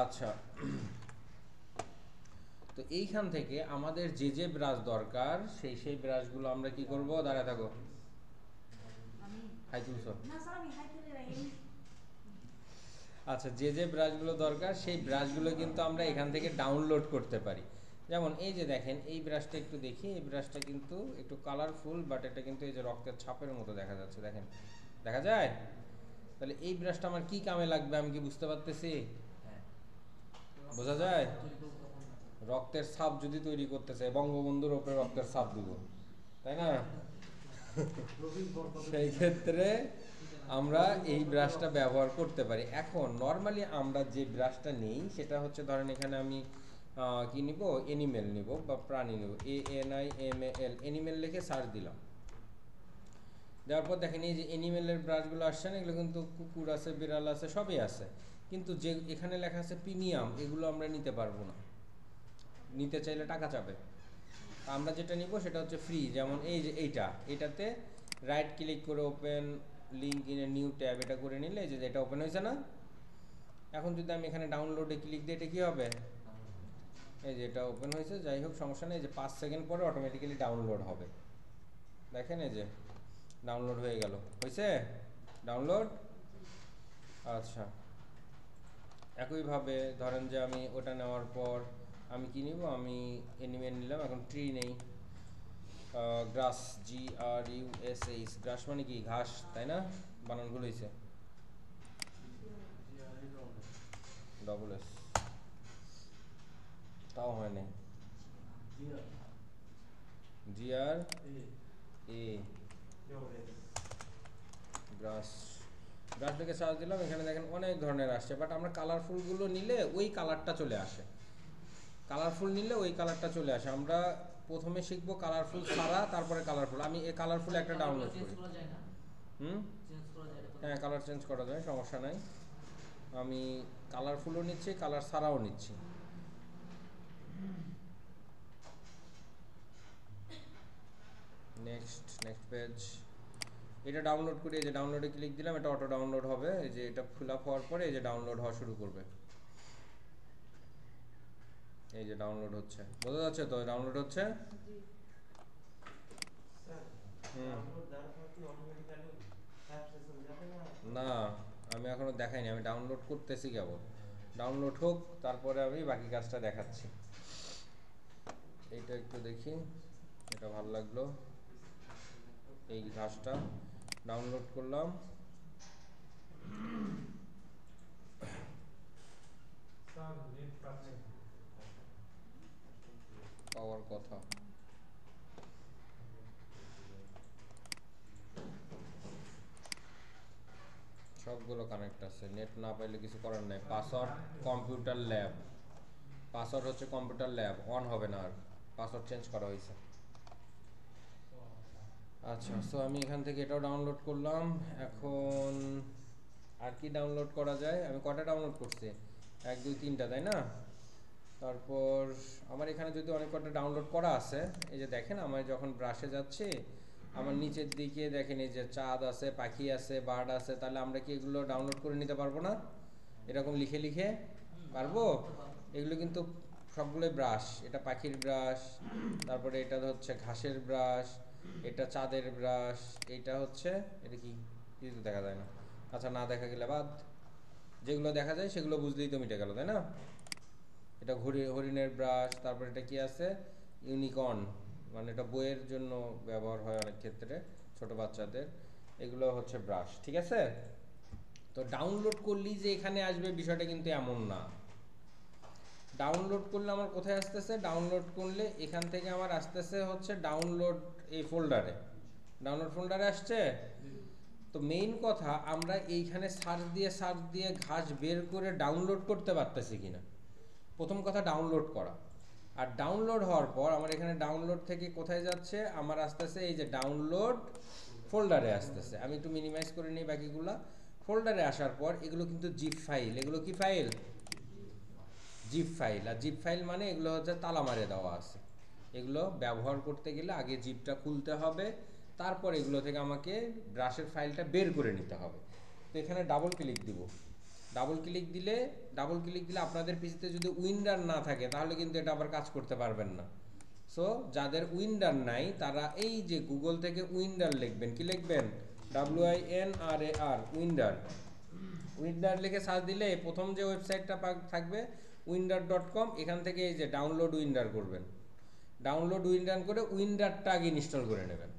আচ্ছা, তো এইখান থেকে আমাদের যে যে ব্রাশ দরকার সেই সেই ব্রাশগুলো আমরা কি করব? দাঁড়ায় থাকো, হাই তুলছো। আচ্ছা, যে যে ব্রাশগুলো দরকার সেই ব্রাশগুলো কিন্তু আমরা এখান থেকে ডাউনলোড করতে পারি। যেমন এই যে দেখেন, এই ব্রাশটা একটু দেখি, এই ব্রাশটা কিন্তু একটু কালারফুল, বাট এটা কিন্তু এই যে রক্তের ছাপের মতো দেখা যাচ্ছে, দেখেন দেখা যায়? তাহলে এই ব্রাশটা আমার কি কামে লাগবে আমি কি বুঝতে পারতেছি? বোঝা যায়? রক্তের ছাপ যদি তৈরি করতে চাই, বঙ্গবন্ধুর ওপরে রক্তের ছাপ দিব, তাই না? সেই ক্ষেত্রে আমরা এই ব্রাশটা ব্যবহার করতে পারি। এখন নর্মালি আমরা যে ব্রাশটা নেই সেটা হচ্ছে, ধরেন এখানে আমি কি নিব, এনিমেল নিব বা প্রাণী নিব, ANIMAL, এনিমেল লিখে সার্চ দিলাম। দেওয়ার পর দেখেন এই যে এনিমেলের ব্রাশগুলো আসছে না, এগুলো কিন্তু কুকুর আছে, বিড়াল আছে, সবই আছে। কিন্তু যে এখানে লেখা আছে প্রিমিয়াম, এগুলো আমরা নিতে পারবো না, নিতে চাইলে টাকা চাবে। আমরা যেটা নিব সেটা হচ্ছে ফ্রি। যেমন এই যে এটাতে রাইট ক্লিক করে open link in a new tab, এটা করে নিলে এই যে এটা ওপেন হয়েছে না। এখন যদি আমি এখানে ডাউনলোডে ক্লিক দিই, এটা কি হবে? এই যে এটা ওপেন হয়েছে, যাই হোক সমস্যা নেই, যে 5 সেকেন্ড পরে অটোমেটিক্যালি ডাউনলোড হবে। দেখেন এই যে ডাউনলোড হয়ে গেল, হয়েছে ডাউনলোড। আচ্ছা, একইভাবে ধরেন যে আমি ওটা নেওয়ার পর আমি কি নিব, আমি এনিমেল নিলাম, এখন ট্রি নেই। গ্রাস, GRUSH, গ্রাস মানে কি ঘাস, তাই না? বানানগুলো হয়েছে SS, তাও হয় নাই। GRA, গ্রাস। গ্রাস থেকে সার্চ দিলাম, এখানে দেখেন অনেক ধরনের আসছে, বাট আমরা কালারফুলগুলো নিলে ওই কালারটা চলে আসে। কালারফুল নিলে ওই কালারটা চলে আসে। আমরা প্রথমে শিখবো কালারফুল ছাড়া, তারপরে কালারফুল। আমি এই কালারফুল একটা ডাউনলোড করি। হ্যাঁ, কালার চেঞ্জ করা যায়, সমস্যা নাই। আমি কালারফুলও নিচ্ছি, কালার ছাড়াও নিচ্ছি। নেক্সট পেজ, এটা ডাউনলোড করি। এই যে ডাউনলোডে ক্লিক দিলাম, এটা অটো ডাউনলোড হবে। এই যে এটা ফিল আপ হওয়ার পরে এই যে ডাউনলোড হওয়া শুরু করবে। এই যে ডাউনলোড হচ্ছে, বোঝা যাচ্ছে তো ডাউনলোড হচ্ছে? না, আমি এখনো দেখাইনি, আমি ডাউনলোড করতেছি কেবল। ডাউনলোড হোক, তারপরে আমি বাকি কাজটা দেখাচ্ছি। এইটা একটু দেখি, এটা ভালো লাগলো। এই ঘাসটা ডাউনলোড করলাম। পাওয়ার কথা, হলো কানেক্ট আছে, নেট না পাইলে কিছু করার নাই। পাসওয়ার্ড কম্পিউটার ল্যাব, পাসওয়ার্ড হচ্ছে কম্পিউটার ল্যাব, অন হবে না আর, পাসওয়ার্ড চেঞ্জ করা হয়েছে। আচ্ছা, সো আমি এখান থেকে এটাও ডাউনলোড করলাম। এখন আর কি ডাউনলোড করা যায়? আমি কটা ডাউনলোড করছি? 1 2 3টা, তাই না? তারপর আমার এখানে যদি অনেক কটা ডাউনলোড করা আছে, এই যে দেখেন আমার যখন ব্রাশে যাচ্ছি আমার নিচের দিকে দেখেন এই যে চাঁদ আছে, পাখি আছে, বার্ড আছে, তাহলে আমরা কি এগুলো ডাউনলোড করে নিতে পারবো না? এরকম লিখে লিখে পারবো? এগুলো কিন্তু সবগুলোই ব্রাশ। এটা পাখির ব্রাশ, তারপরে এটা হচ্ছে ঘাসের ব্রাশ, এটা চাঁদের ব্রাশ, এটা হচ্ছে এটা কি কিছু দেখা যায় না, আচ্ছা না দেখা গেলে বাদ, যেগুলো দেখা যায় সেগুলো বুঝলেই তো মিটে গেল, তাই না? এটা হরিণের ব্রাশ, তারপর এটা কি আছে ইউনিকর্ন, মানে এটা বইয়ের জন্য ব্যবহার হয় অনেক ক্ষেত্রে ছোট বাচ্চাদের, এগুলো হচ্ছে ব্রাশ, ঠিক আছে? তো ডাউনলোড করলেই যে এখানে আসবে বিষয়টা কিন্তু এমন না। ডাউনলোড করলে আমার কোথায় আসতেছে? ডাউনলোড করলে এখান থেকে আমার আসতেছে হচ্ছে ডাউনলোড এই ফোল্ডারে, ডাউনলোড ফোল্ডারে আসছে। তো মেইন কথা আমরা এইখানে সার্চ দিয়ে ঘাস বের করে ডাউনলোড করতে পারতেছি কিনা, প্রথম কথা ডাউনলোড করা। আর ডাউনলোড হওয়ার পর আমার এখানে ডাউনলোড থেকে কোথায় যাচ্ছে, আমার আসতেছে এই যে ডাউনলোড ফোল্ডারে আসতেছে। আমি একটু মিনিমাইজ করে নিই বাকিগুলা। ফোল্ডারে আসার পর এগুলো কিন্তু জিপ ফাইল, এগুলো কি ফাইল? Zip file. আর জিপ ফাইল মানে এগুলো হচ্ছে তালা মারে দেওয়া আছে, এগুলো ব্যবহার করতে গেলে আগে জিপটা খুলতে হবে, তারপর এগুলো থেকে আমাকে ব্রাশের ফাইলটা বের করে নিতে হবে। তো এখানে ডাবল ক্লিক দিব, ডাবল ক্লিক দিলে আপনাদের পিসিতে যদি উইন্ডার না থাকে তাহলে কিন্তু এটা আবার কাজ করতে পারবেন না। সো যাদের উইন্ডার নাই তারা এই যে গুগল থেকে উইন্ডার লিখবেন, কি লিখবেন? WINRAR, winder. উইন্ডার লিখে সার্চ দিলে প্রথম যে ওয়েবসাইটটা থাকবে উইন্ডার.com, এখান থেকে এই যে ডাউনলোড উইন্ডার করবেন, ডাউনলোড উইন্ডার করে উইন্ডারটা আগে ইনস্টল করে নেবেন।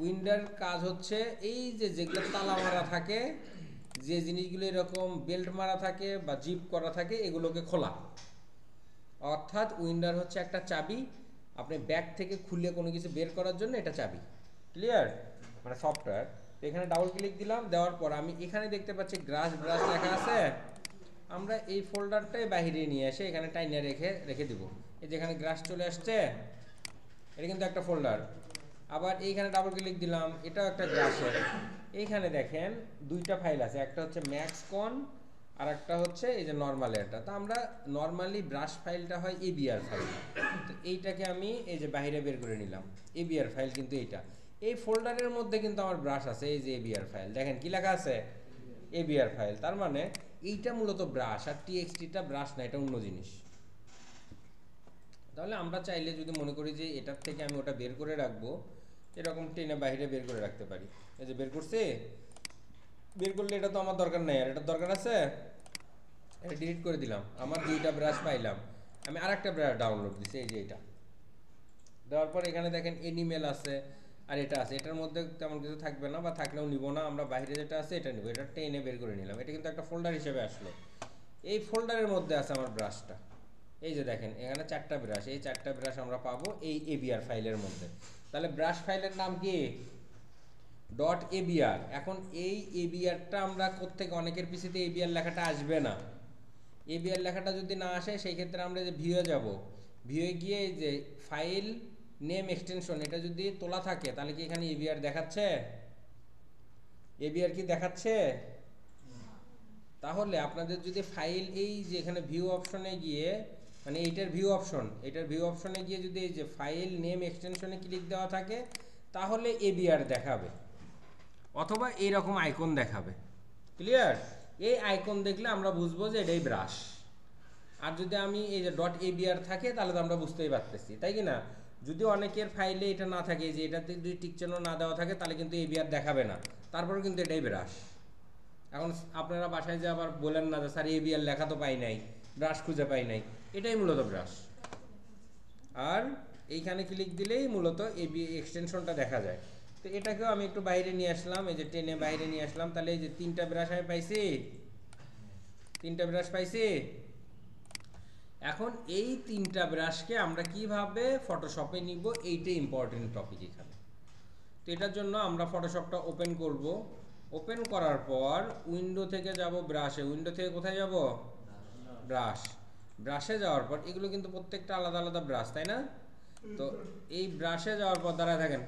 উইন্ডার কাজ হচ্ছে এই যে যেগুলো তালা মারা থাকে, যে জিনিসগুলো এরকম বেল্ট মারা থাকে বা জিপ করা থাকে, এগুলোকে খোলা। অর্থাৎ উইন্ডার হচ্ছে একটা চাবি, আপনি ব্যাগ থেকে খুলে কোনো কিছু বের করার জন্য এটা চাবি, ক্লিয়ার? মানে সফটওয়্যার। এখানে ডাবল ক্লিক দিলাম, দেওয়ার পর আমি এখানে দেখতে পাচ্ছি ব্রাশ লেখা আছে, আমরা এই ফোল্ডারটাই বাইরে নিয়ে এসে এখানে টাইনে রেখে দিব। এই যেখানে গ্রাস চলে আসছে, এটা কিন্তু একটা ফোল্ডার। আবার এইখানে ডাবল ক্লিক দিলাম, এটাও একটা গ্রাসের। এইখানে দেখেন দুইটা ফাইল আছে, একটা হচ্ছে ম্যাক্সকন আর একটা হচ্ছে এই যে নর্মাল। এটা তো আমরা নর্মালি ব্রাশ ফাইলটা হয় এবিআর ফাইল, তো এইটাকে আমি এই যে বাইরে বের করে নিলাম, এবিআর ফাইল কিন্তু এইটা। এই ফোল্ডারের মধ্যে কিন্তু আমার ব্রাশ আছে, এই যে এবিআর ফাইল, দেখেন কি লেখা আছে এবিআর ফাইল। তার মানে এইটা মূলত ব্রাশ, আর টিএক্সটিটা ব্রাশ না, এটা অন্য জিনিস। তাহলে আমরা চাইলে যদি মনে করি যে এটার থেকে আমি ওটা বের করে রাখবো, এরকম টেনে বাইরে বের করে রাখতে পারি। এই যে বের করছি, বের করলে এটা তো আমার দরকার নেই, আর এটার দরকার আছে, এটা ডিলিট করে দিলাম। আমার দুইটা ব্রাশ পাইলাম, আমি আরেকটা ব্রাশ ডাউনলোড দিছি, এই যে এটা দেওয়ার পর এখানে দেখেন এনিমেল আছে আর এটা আছে, এটার মধ্যে তেমন কিছু থাকবে না বা থাকলেও নিব না, আমরা বাইরে যেটা আছে এটা নিব। এটা টেনে বের করে নিলাম, এটা কিন্তু একটা ফোল্ডার হিসেবে আসলো। এই ফোল্ডারের মধ্যে আছে আমার ব্রাশটা, এই যে দেখেন এখানে 4টা ব্রাশ, এই 4টা ব্রাশ আমরা পাবো এই এবিআর ফাইলের মধ্যে। তাহলে ব্রাশ ফাইলের নাম কি? .abr। এখন এই এবিআরটা আমরা কোত্থেকে, অনেকের পিসিতে এবিআর লেখাটা আসবে না। এবিআর লেখাটা যদি না আসে সেই ক্ষেত্রে আমরা যে ভিউয়ে যাব, ভিউয়ে গিয়ে এই যে ফাইল নেম এক্সটেনশন, এটা যদি তোলা থাকে তাহলে কি এখানে এবিআর দেখাচ্ছে? এবিআর কি দেখাচ্ছে? তাহলে আপনাদের যদি ফাইল এই যে এখানে ভিউ অপশনে গিয়ে, মানে এইটার ভিউ অপশনে গিয়ে যদি এই যে ফাইল নেম এক্সটেনশনে ক্লিক দেওয়া থাকে তাহলে এবিআর দেখাবে, অথবা এইরকম আইকন দেখাবে, ক্লিয়ার? এই আইকন দেখলে আমরা বুঝবো যে এটাই ব্রাশ। আর যদি আমি এই যে .abr থাকে তাহলে তো আমরা বুঝতেই পারতেছি, তাই কি না? যদি অনেকের ফাইলে এটা না থাকে, যে এটাতে যদি টিক চিহ্ন না দেওয়া থাকে তাহলে কিন্তু এবিআর দেখাবে না, তারপরে কিন্তু এটাই ব্রাশ। এখন আপনারা বাসায় যে আবার বলেন না যে স্যার এবিআর লেখা তো পাই নাই, ব্রাশ খুঁজে পাই নাই, এটাই মূলত ব্রাশ। আর এইখানে ক্লিক দিলেই মূলত এবি এক্সটেনশনটা দেখা যায়। তো এটাকেও আমি একটু বাইরে নিয়ে আসলাম, এই যে টেনে বাইরে নিয়ে আসলাম, তাহলে এই যে 3টা ব্রাশ আমি পাইছি, 3টা ব্রাশ পাইছি। এখন এই 3টা ব্রাশকে আমরা কিভাবে ফটোশপে নিব, এইটাই ইম্পর্টেন্ট টপিক এখানে। তো এটার জন্য আমরা ফটোশপটা ওপেন করব। ওপেন করার পর উইন্ডো থেকে যাব ব্রাশে, উইন্ডো থেকে কোথায় যাব? ব্রাশ। ব্রাশে যাওয়ার পর এগুলো কিন্তু প্রত্যেকটা আলাদা আলাদা ব্রাশ, তাই না? তো এই ব্রাশে যাওয়ার পর দাঁড়ায় থাকেন,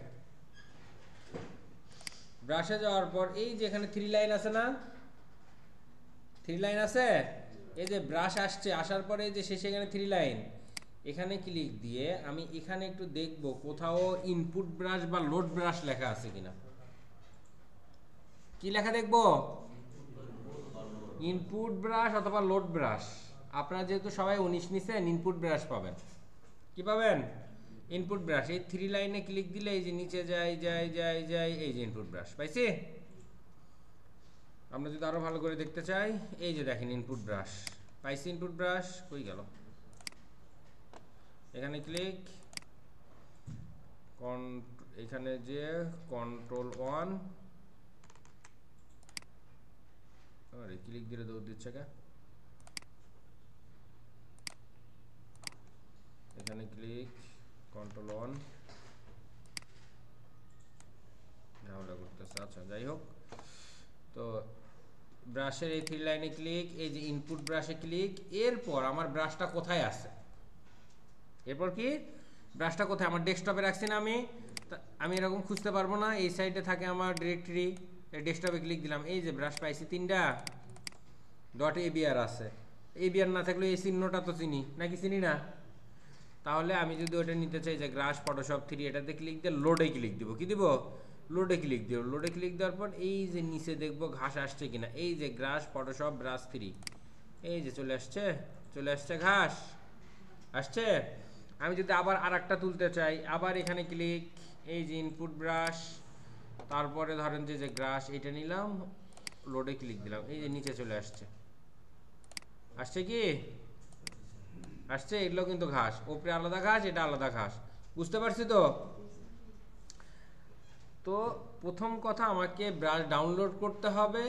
ব্রাশে যাওয়ার পর এই যে এখানে 3 লাইন আছে না, 3 লাইন আছে, এই যে ব্রাশ আসছে, আসার পরে এই যে শেষে এখানে 3 লাইন, এখানে ক্লিক দিয়ে আমি এখানে একটু দেখব কোথাও ইনপুট ব্রাশ বা লোড ব্রাশ লেখা আছে কিনা। কি লেখা দেখব? ইনপুট ব্রাশ অথবা লোড ব্রাশ। আপনারা যেহেতু সবাই 19 নিছেন, ইনপুট ব্রাশ পাবেন। কি পাবেন? Input brush. এই 3 লাইনে ক্লিক দিলে এই যে নিচে যাই যাই যাই যাই, এই যে ইনপুট ব্রাশ পাইছি। আমরা যদি আরো ভালো করে দেখতে চাই, এই যে দেখেন ইনপুট ব্রাশ পাইছি। ইনপুট ব্রাশ কই গেল? এখানে ক্লিক, এখানে যে কন্ট্রোল 1, আরে ক্লিক দিলে দৌড় দিচ্ছে কে? এখানে ক্লিক, কন্ট্রোল 1, ঝামেলা করতেছে। আচ্ছা যাই হোক, তো ব্রাশের এই 3 লাইনে ক্লিক, এই যে ইনপুট ব্রাশে ক্লিক। এরপর আমার ব্রাশটা কোথায় আছে? এরপর কি ব্রাশটা কোথায়? আমার ডেস্কটপে রাখছি না আমি এরকম খুঁজতে পারবো না। এই সাইডে থাকে আমার ডিরেক্টরি, ডেস্কটপে ক্লিক দিলাম, এই যে ব্রাশ পাইছি 3টা, .abr আছে। abr না থাকলে এই চিহ্নটা তো চিনি নাকি চিনি না? তাহলে আমি যদি ওটা নিতে চাই যে গ্রাস ফটোশপ 3, এটাতে ক্লিক দিয়ে লোডে ক্লিক দিব। কি দিব? লোডে ক্লিক দিব। লোডে ক্লিক দেওয়ার পর এই যে নিচে দেখবো ঘাস আসছে কিনা, এই যে গ্রাস ফটোশপ ব্রাশ 3, এই যে চলে আসছে, চলে আসছে ঘাস আসছে। আমি যদি আবার আরেকটা তুলতে চাই, আবার এখানে ক্লিক, এই যে ইনপুট ব্রাশ, তারপরে ধরেন যে গ্রাস, এটা নিলাম, লোডে ক্লিক দিলাম, এই যে নিচে চলে আসছে। আসছে কি? আসছে। এগুলো কিন্তু ঘাস, ওপরে আলাদা ঘাস, এটা আলাদা ঘাস। বুঝতে পারছি তো? তো প্রথম কথা আমাকে ব্রাশ ডাউনলোড করতে হবে,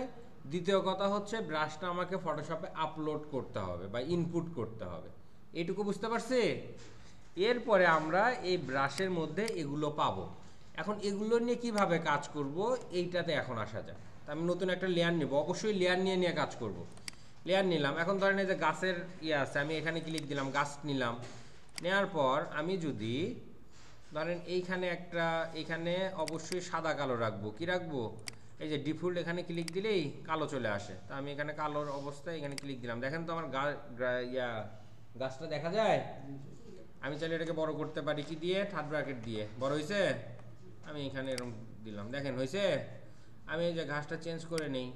দ্বিতীয় কথা হচ্ছে ব্রাশটা আমাকে ফটোশপে আপলোড করতে হবে বা ইনপুট করতে হবে। এইটুকু বুঝতে পারছি? এরপরে আমরা এই ব্রাশের মধ্যে এগুলো পাবো। এখন এগুলো নিয়ে কিভাবে কাজ করব, এইটাতে এখন আসা যায়। তা আমি নতুন একটা লেয়ার নেব, অবশ্যই লেয়ার নিয়ে কাজ করব। লেয়ার নিলাম, এখন ধরেন এই যে গাছের আছে, আমি এখানে ক্লিক দিলাম, গাছ নিলাম। নেওয়ার পর আমি যদি ধরেন এইখানে একটা, এখানে অবশ্যই সাদা কালো রাখবো। কি রাখবো? এই যে ডিফল্ট, এখানে ক্লিক দিলেই কালো চলে আসে। তা আমি এখানে কালোর অবস্থায় এখানে ক্লিক দিলাম। দেখেন তো আমার গাছটা দেখা যায়। আমি চাইলে এটাকে বড় করতে পারি কি দিয়ে? থার্ড ব্র্যাকেট দিয়ে। বড় হয়েছে? আমি এখানে এরকম দিলাম, দেখেন হয়েছে। আমি এই যে ঘাসটা চেঞ্জ করে নেই,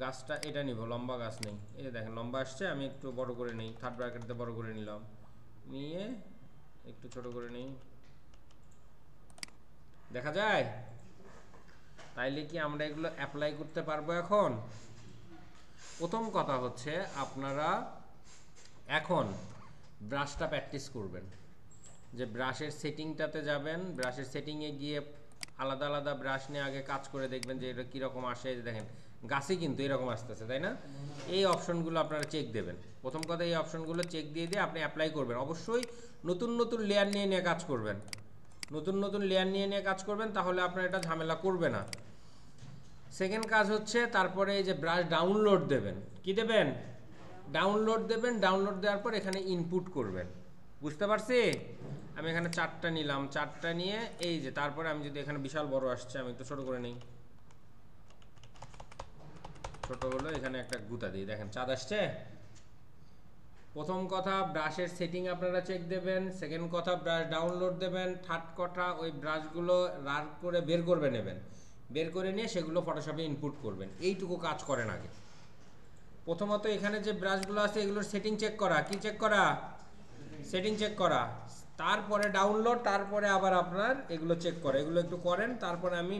গাছটা এটা নিব, লম্বা গাছ নেই, এই যে দেখেন লম্বা আসছে। আমি একটু বড় করে নেই, থার্ড ব্র্যাকেট দিয়ে বড় করে নিলাম, নিয়ে একটু ছোট করে নেই, দেখা যায়। তাইলে কি আমরা এগুলো অ্যাপ্লাই করতে পারবো? এখন প্রথম কথা হচ্ছে আপনারা এখন ব্রাশটা প্র্যাকটিস করবেন, যে ব্রাশের সেটিংটাতে যাবেন, ব্রাশের সেটিংয়ে গিয়ে আলাদা আলাদা ব্রাশ নিয়ে আগে কাজ করে দেখবেন যে এটা কীরকম আসে। দেখেন গাছে কিন্তু এরকম আসতেছে, তাই না? এই অপশনগুলো আপনারা চেক দেবেন। প্রথম কথা এই অপশনগুলো চেক দিয়ে আপনি অ্যাপ্লাই করবেন। অবশ্যই নতুন নতুন লেয়ার নিয়ে কাজ করবেন, নতুন নতুন লেয়ার নিয়ে কাজ করবেন, তাহলে আপনার এটা ঝামেলা করবে না। সেকেন্ড কাজ হচ্ছে তারপরে এই যে ব্রাশ ডাউনলোড দেবেন। কি দেবেন? ডাউনলোড দেবেন। ডাউনলোড দেওয়ার পর এখানে ইনপুট করবেন। বুঝতে পারছি? আমি এখানে 4টা নিলাম, 4টা নিয়ে এই যে তারপরে আমি যদি এখানে বিশাল বড় আসছে, আমি একটু ছোট করে নিই, ছোট হলো, এখানে একটা গুতা দিই, দেখেন চাঁদ আসছে। প্রথম কথা ব্রাশের সেটিং আপনারা চেক দেবেন। সেকেন্ড কথা ব্রাশ ডাউনলোড দেবেন। থার্ড কথা ওই ব্রাশগুলো রান করে বের করবে নেবেন, বের করে নিয়ে সেগুলো ফটোশপে ইনপুট করবেন। এইটুকু কাজ করেন আগে। প্রথমত এখানে যে ব্রাশগুলো আছে এগুলোর সেটিং চেক করা। কি চেক করা? সেটিং চেক করা। তারপরে ডাউনলোড, তারপরে আবার আপনার এগুলো চেক করা। এগুলো একটু করেন, তারপরে আমি